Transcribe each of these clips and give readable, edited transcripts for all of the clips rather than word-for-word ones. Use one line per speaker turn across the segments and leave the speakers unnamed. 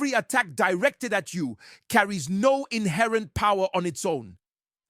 every attack directed at you carries no inherent power on its own.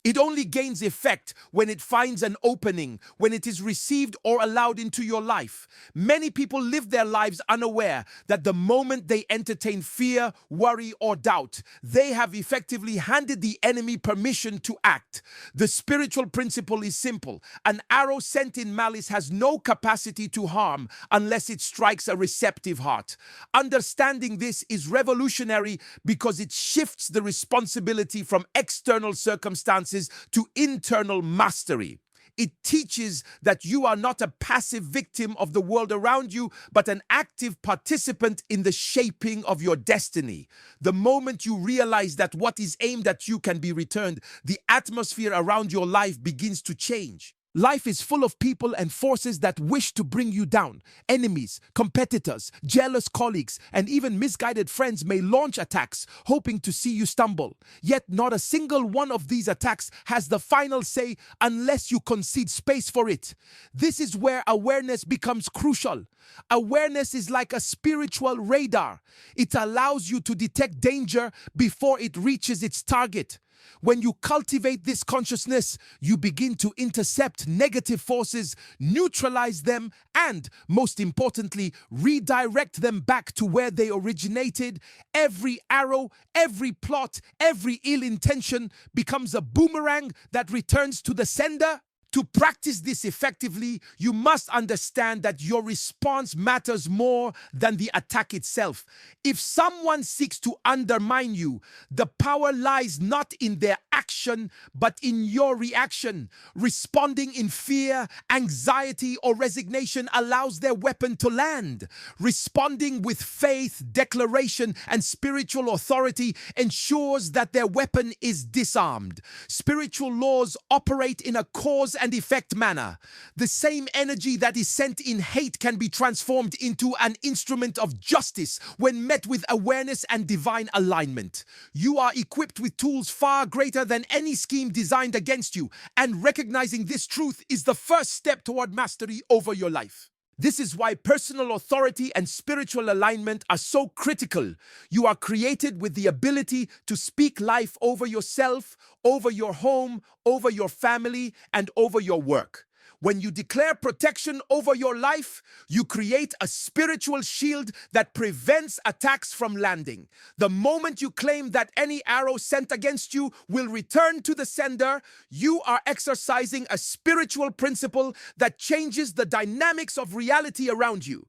It only gains effect when it finds an opening, when it is received or allowed into your life. Many people live their lives unaware that the moment they entertain fear, worry, or doubt, they have effectively handed the enemy permission to act. The spiritual principle is simple. An arrow sent in malice has no capacity to harm unless it strikes a receptive heart. Understanding this is revolutionary because it shifts the responsibility from external circumstances to internal mastery. It teaches that you are not a passive victim of the world around you, but an active participant in the shaping of your destiny. The moment you realize that what is aimed at you can be returned, the atmosphere around your life begins to change. Life is full of people and forces that wish to bring you down. Enemies, competitors, jealous colleagues, and even misguided friends may launch attacks, hoping to see you stumble. Yet not a single one of these attacks has the final say unless you concede space for it. This is where awareness becomes crucial. Awareness is like a spiritual radar. It allows you to detect danger before it reaches its target. When you cultivate this consciousness, you begin to intercept negative forces, neutralize them, and, most importantly, redirect them back to where they originated. Every arrow, every plot, every ill intention becomes a boomerang that returns to the sender. To practice this effectively, you must understand that your response matters more than the attack itself. If someone seeks to undermine you, the power lies not in their action, but in your reaction. Responding in fear, anxiety, or resignation allows their weapon to land. Responding with faith, declaration, and spiritual authority ensures that their weapon is disarmed. Spiritual laws operate in a cause and effect manner. The same energy that is sent in hate can be transformed into an instrument of justice when met with awareness and divine alignment. You are equipped with tools far greater than any scheme designed against you, and recognizing this truth is the first step toward mastery over your life. This is why personal authority and spiritual alignment are so critical. You are created with the ability to speak life over yourself, over your home, over your family, and over your work. When you declare protection over your life, you create a spiritual shield that prevents attacks from landing. The moment you claim that any arrow sent against you will return to the sender, you are exercising a spiritual principle that changes the dynamics of reality around you.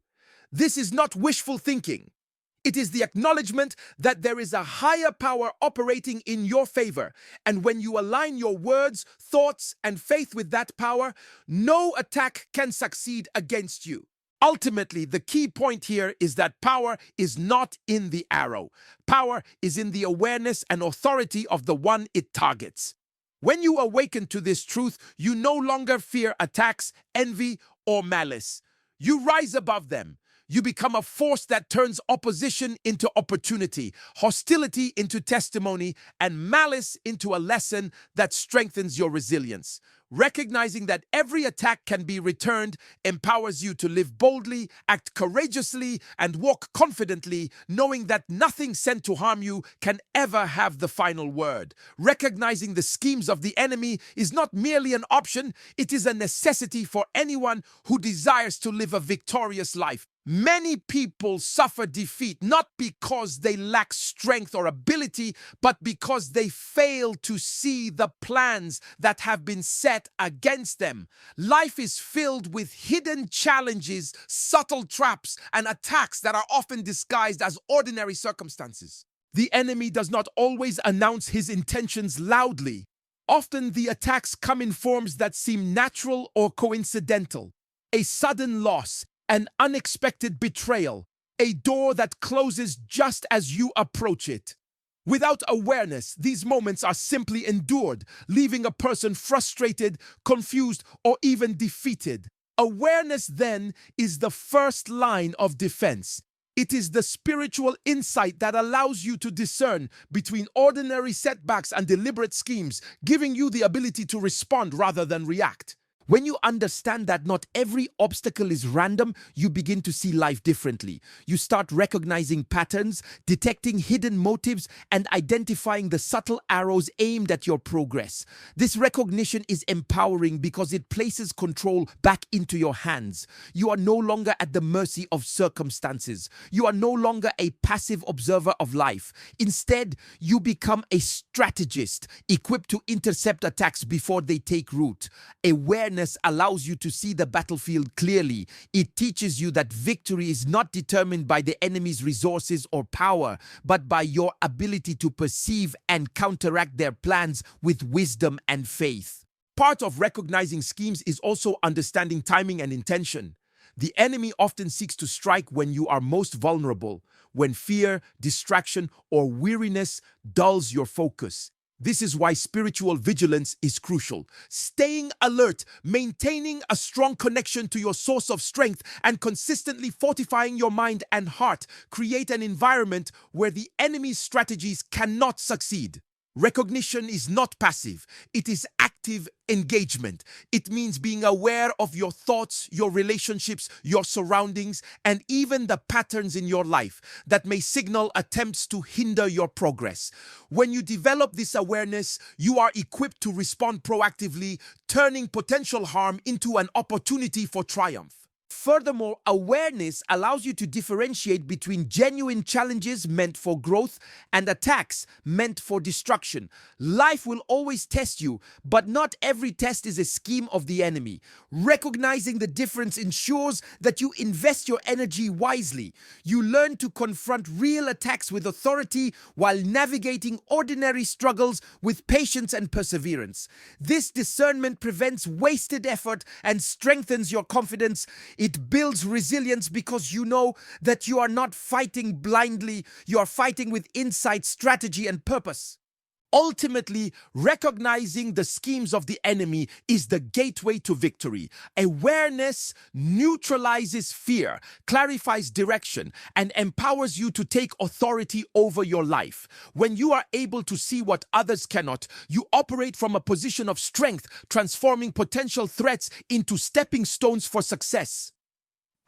This is not wishful thinking. It is the acknowledgement that there is a higher power operating in your favor. And when you align your words, thoughts, and faith with that power, no attack can succeed against you. Ultimately, the key point here is that power is not in the arrow. Power is in the awareness and authority of the one it targets. When you awaken to this truth, you no longer fear attacks, envy, or malice. You rise above them. You become a force that turns opposition into opportunity, hostility into testimony, and malice into a lesson that strengthens your resilience. Recognizing that every attack can be returned empowers you to live boldly, act courageously, and walk confidently, knowing that nothing sent to harm you can ever have the final word. Recognizing the schemes of the enemy is not merely an option, it is a necessity for anyone who desires to live a victorious life. Many people suffer defeat not because they lack strength or ability, but because they fail to see the plans that have been set against them. Life is filled with hidden challenges, subtle traps, and attacks that are often disguised as ordinary circumstances. The enemy does not always announce his intentions loudly. Often the attacks come in forms that seem natural or coincidental. A sudden loss, an unexpected betrayal, a door that closes just as you approach it. Without awareness, these moments are simply endured, leaving a person frustrated, confused, or even defeated. Awareness, then, is the first line of defense. It is the spiritual insight that allows you to discern between ordinary setbacks and deliberate schemes, giving you the ability to respond rather than react. When you understand that not every obstacle is random, you begin to see life differently. You start recognizing patterns, detecting hidden motives, and identifying the subtle arrows aimed at your progress. This recognition is empowering because it places control back into your hands. You are no longer at the mercy of circumstances. You are no longer a passive observer of life. Instead, you become a strategist, equipped to intercept attacks before they take root. Awareness allows you to see the battlefield clearly. It teaches you that victory is not determined by the enemy's resources or power, but by your ability to perceive and counteract their plans with wisdom and faith. Part of recognizing schemes is also understanding timing and intention. The enemy often seeks to strike when you are most vulnerable, when fear, distraction, or weariness dulls your focus. This is why spiritual vigilance is crucial. Staying alert, maintaining a strong connection to your source of strength, and consistently fortifying your mind and heart create an environment where the enemy's strategies cannot succeed. Recognition is not passive, it is active engagement. It means being aware of your thoughts, your relationships, your surroundings, and even the patterns in your life that may signal attempts to hinder your progress. When you develop this awareness, you are equipped to respond proactively, turning potential harm into an opportunity for triumph. Furthermore, awareness allows you to differentiate between genuine challenges meant for growth and attacks meant for destruction. Life will always test you, but not every test is a scheme of the enemy. Recognizing the difference ensures that you invest your energy wisely. You learn to confront real attacks with authority while navigating ordinary struggles with patience and perseverance. This discernment prevents wasted effort and strengthens your confidence. It builds resilience because you know that you are not fighting blindly, you are fighting with insight, strategy, and purpose. Ultimately, recognizing the schemes of the enemy is the gateway to victory. Awareness neutralizes fear, clarifies direction, and empowers you to take authority over your life. When you are able to see what others cannot, you operate from a position of strength, transforming potential threats into stepping stones for success.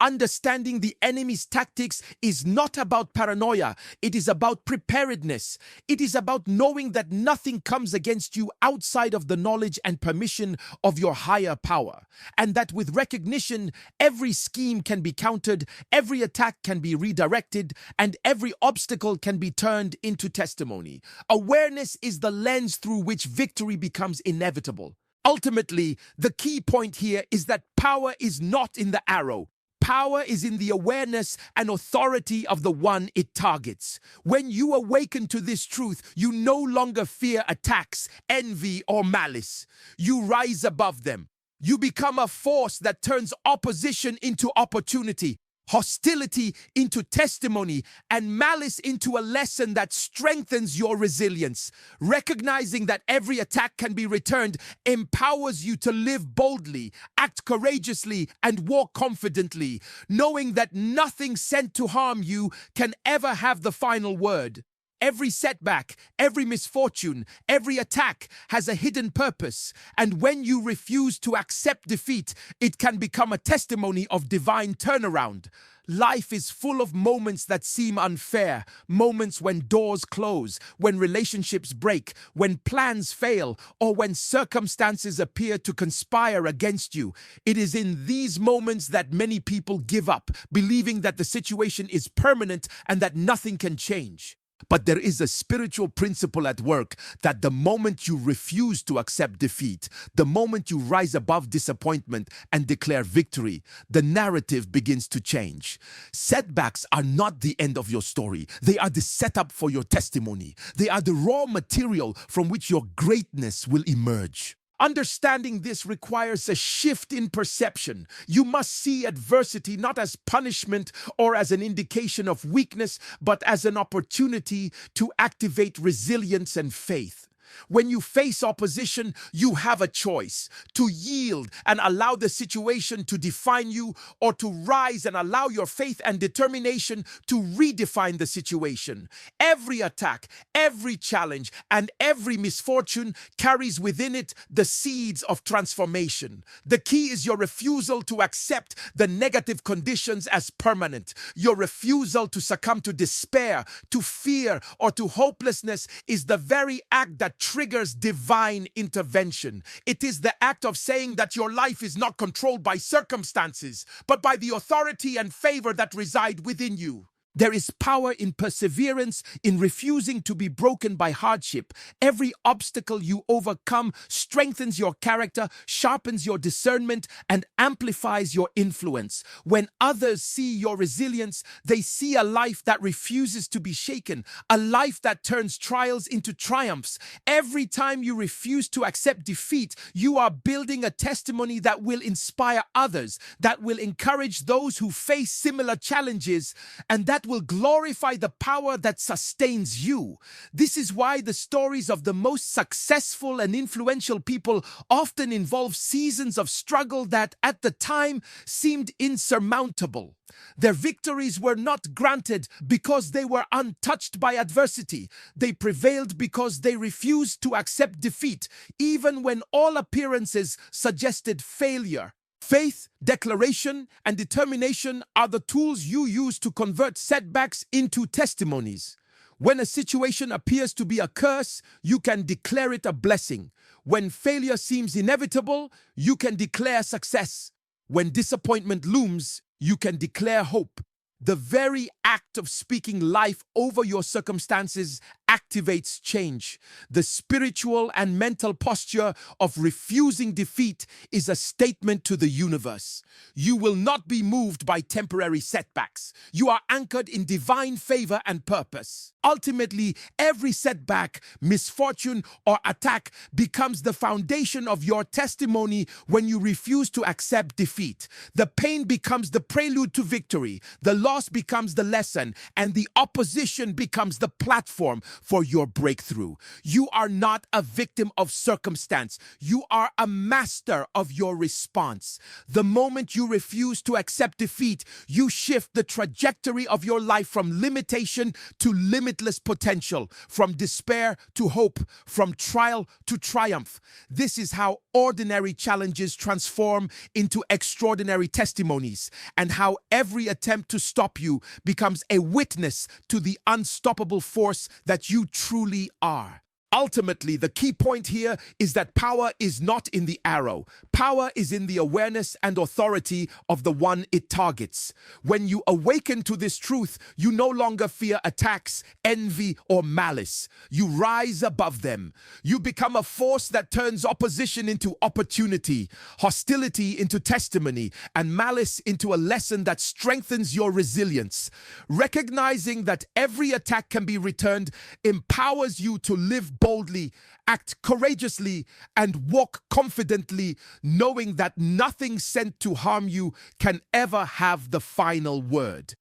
Understanding the enemy's tactics is not about paranoia. It is about preparedness. It is about knowing that nothing comes against you outside of the knowledge and permission of your higher power. And that with recognition, every scheme can be countered, every attack can be redirected, and every obstacle can be turned into testimony. Awareness is the lens through which victory becomes inevitable. Ultimately, the key point here is that power is not in the arrow. Power is in the awareness and authority of the one it targets. When you awaken to this truth, you no longer fear attacks, envy, or malice. You rise above them. You become a force that turns opposition into opportunity, hostility into testimony, and malice into a lesson that strengthens your resilience. Recognizing that every attack can be returned empowers you to live boldly, act courageously, and walk confidently, knowing that nothing sent to harm you can ever have the final word. Every setback, every misfortune, every attack has a hidden purpose, and when you refuse to accept defeat, it can become a testimony of divine turnaround. Life is full of moments that seem unfair, moments when doors close, when relationships break, when plans fail, or when circumstances appear to conspire against you. It is in these moments that many people give up, believing that the situation is permanent and that nothing can change. But there is a spiritual principle at work that the moment you refuse to accept defeat, the moment you rise above disappointment and declare victory, the narrative begins to change. Setbacks are not the end of your story. They are the setup for your testimony. They are the raw material from which your greatness will emerge. Understanding this requires a shift in perception. You must see adversity not as punishment or as an indication of weakness, but as an opportunity to activate resilience and faith. When you face opposition, you have a choice to yield and allow the situation to define you, or to rise and allow your faith and determination to redefine the situation. Every attack, every challenge, and every misfortune carries within it the seeds of transformation. The key is your refusal to accept the negative conditions as permanent. Your refusal to succumb to despair, to fear, or to hopelessness is the very act that triggers divine intervention. It is the act of saying that your life is not controlled by circumstances, but by the authority and favor that reside within you. There is power in perseverance, in refusing to be broken by hardship. Every obstacle you overcome strengthens your character, sharpens your discernment, and amplifies your influence. When others see your resilience, they see a life that refuses to be shaken, a life that turns trials into triumphs. Every time you refuse to accept defeat, you are building a testimony that will inspire others, that will encourage those who face similar challenges, and that will glorify the power that sustains you. This is why the stories of the most successful and influential people often involve seasons of struggle that at the time seemed insurmountable. Their victories were not granted because they were untouched by adversity. They prevailed because they refused to accept defeat, even when all appearances suggested failure. Faith, declaration, and determination are the tools you use to convert setbacks into testimonies. When a situation appears to be a curse, you can declare it a blessing. When failure seems inevitable, you can declare success. When disappointment looms, you can declare hope. The very act of speaking life over your circumstances activates change. The spiritual and mental posture of refusing defeat is a statement to the universe. You will not be moved by temporary setbacks. You are anchored in divine favor and purpose. Ultimately, every setback, misfortune, or attack becomes the foundation of your testimony when you refuse to accept defeat. The pain becomes the prelude to victory. The loss becomes the lesson, and the opposition becomes the platform for your breakthrough. You are not a victim of circumstance. You are a master of your response. The moment you refuse to accept defeat, you shift the trajectory of your life from limitation to limitless potential, from despair to hope, from trial to triumph. This is how ordinary challenges transform into extraordinary testimonies, and how every attempt to stop you becomes a witness to the unstoppable force that you truly are. Ultimately, the key point here is that power is not in the arrow. Power is in the awareness and authority of the one it targets. When you awaken to this truth, you no longer fear attacks, envy, or malice. You rise above them. You become a force that turns opposition into opportunity, hostility into testimony, and malice into a lesson that strengthens your resilience. Recognizing that every attack can be returned empowers you to live boldly, act courageously, and walk confidently, knowing that nothing sent to harm you can ever have the final word.